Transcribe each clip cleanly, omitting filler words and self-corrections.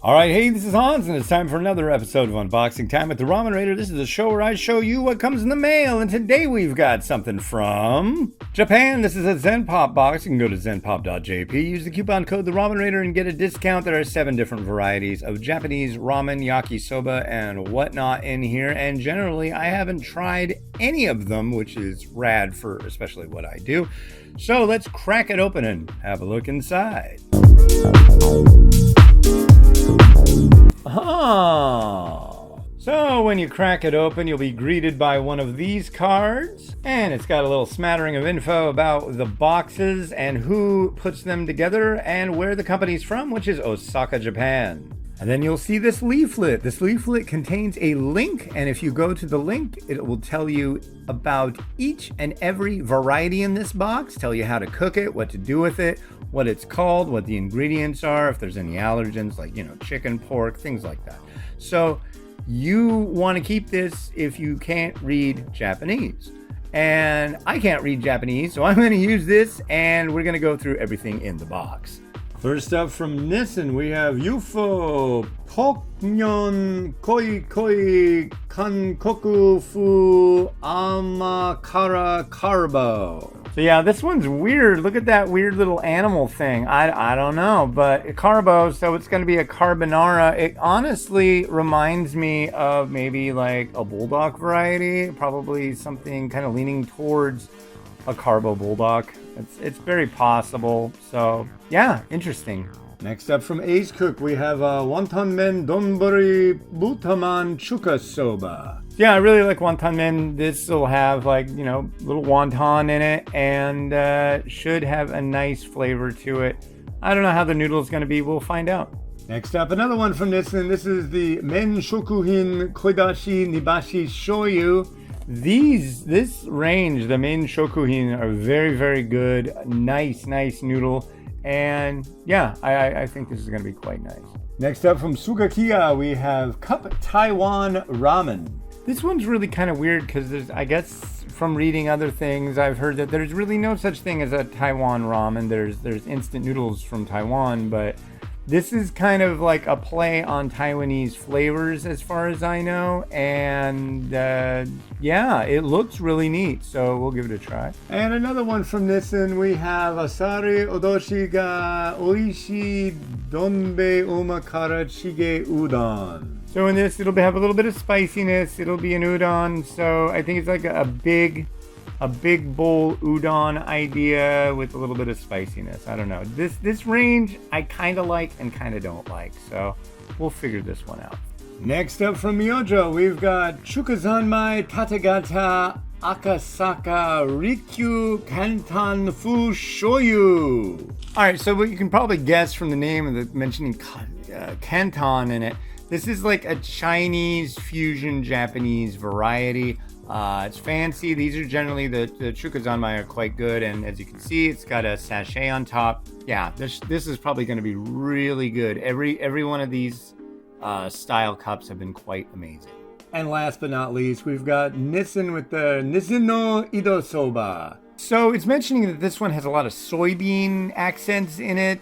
All right, hey, this is Hans, and it's time for another episode of Unboxing Time with the Ramen Raider. This is the show where I show you what comes in the mail, and today we've got something from Japan. This is a Zenpop box. You can go to zenpop.jp, use the coupon code the Ramen Raider, and get a discount. There are 7 different varieties of Japanese ramen, yakisoba, and whatnot in here, and generally I haven't tried any of them, which is rad for especially what I do. So let's crack it open and have a look inside. Oh. So when you crack it open, you'll be greeted by one of these cards, and it's got a little smattering of info about the boxes and who puts them together and where the company's from, which is Osaka, Japan. And then you'll see this leaflet. This leaflet contains a link, and if you go to the link, it will tell you about each and every variety in this box, tell you how to cook it, what to do with it, what it's called, what the ingredients are, if there's any allergens like, chicken, pork, things like that. So you want to keep this if you can't read Japanese. And I can't read Japanese, so I'm going to use this, and we're going to go through everything in the box. First up from Nissan, we have UFO Poknyon Koi Koi Kankoku Fu Amakara Carbo. So yeah, this one's weird. Look at that weird little animal thing. I don't know, but carbo, so it's going to be a carbonara. It honestly reminds me of maybe like a bulldog variety, probably something kind of leaning towards a carbo bulldog. It's very possible. So yeah, interesting. Next up from Ace Cook, we have wonton men donbori butaman chuka soba. Yeah, I really like wonton men. This will have little wonton in it and should have a nice flavor to it. I don't know how the noodle is going to be. We'll find out. Next up, another one from Nissan. This is the men shokuhin koidashi nibashi shoyu. This range, the main shokuhin, are very, very good. Nice noodle. And yeah, I think this is going to be quite nice. Next up from Sugakiya, we have Cup Taiwan Ramen. This one's really kind of weird because I guess from reading other things, I've heard that there's really no such thing as a Taiwan ramen. There's instant noodles from Taiwan, but this is kind of like a play on Taiwanese flavors as far as I know, and yeah, it looks really neat, so we'll give it a try. And another one from Nissan, we have Asari Odoshi ga Oishi Donbei Umakara Chige Udon. So in this, it'll have a little bit of spiciness, it'll be an udon, so I think it's like a big bowl udon idea with a little bit of spiciness. I don't know. This range I kind of like and kind of don't like. So we'll figure this one out. Next up from Myojo, we've got Chukazanmai Tategata Akasaka Rikyu Kantan Fu Shoyu. All right, so what you can probably guess from the name of the mentioning Kanton in it, this is like a Chinese fusion Japanese variety. It's fancy. These are generally the chukazanmai are quite good, and as you can see, it's got a sachet on top. Yeah, this is probably going to be really good. Every one of these style cups have been quite amazing. And last but not least, we've got Nissan with the Nissan no Ido Soba. So it's mentioning that this one has a lot of soybean accents in it.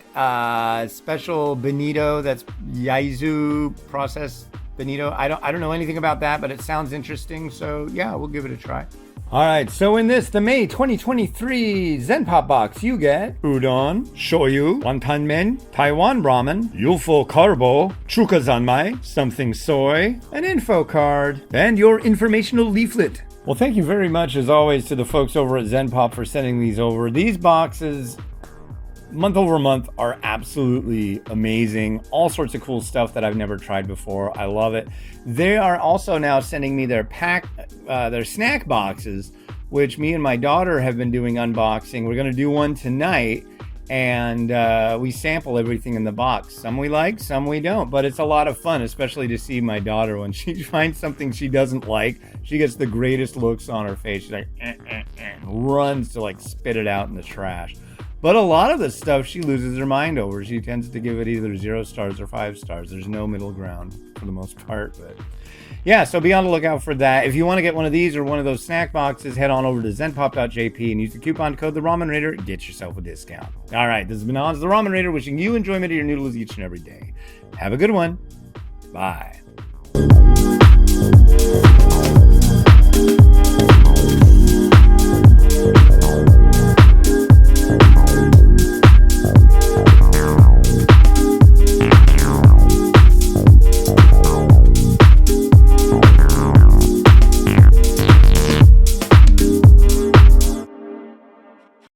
Special bonito, that's Yaizu processed bonito. I don't know anything about that, but it sounds interesting. So yeah, we'll give it a try. All right, so in the May 2023 Zenpop box, you get udon, shoyu, wonton men, Taiwan ramen, UFO carbo, chukazanmai, something soy, an info card, and your informational leaflet. Well, thank you very much, as always, to the folks over at Zenpop for sending these over. These boxes, month over month, are absolutely amazing. All sorts of cool stuff that I've never tried before. I love it. They are also now sending me their snack boxes, which me and my daughter have been doing unboxing. We're going to do one tonight, and we sample everything in the box. Some we like, some we don't, but it's a lot of fun, especially to see my daughter when she finds something she doesn't like. She gets the greatest looks on her face. She's like, and runs to spit it out in the trash. But a lot of the stuff she loses her mind over. She tends to give it either 0 stars or 5 stars. There's no middle ground for the most part. But Yeah, so be on the lookout for that. If you want to get one of these or one of those snack boxes, head on over to zenpop.jp and use the coupon code The Ramen Raider. Get yourself a discount. All right, this has been Hans the Ramen Raider, wishing you enjoyment of your noodles each and every day. Have a good one. Bye.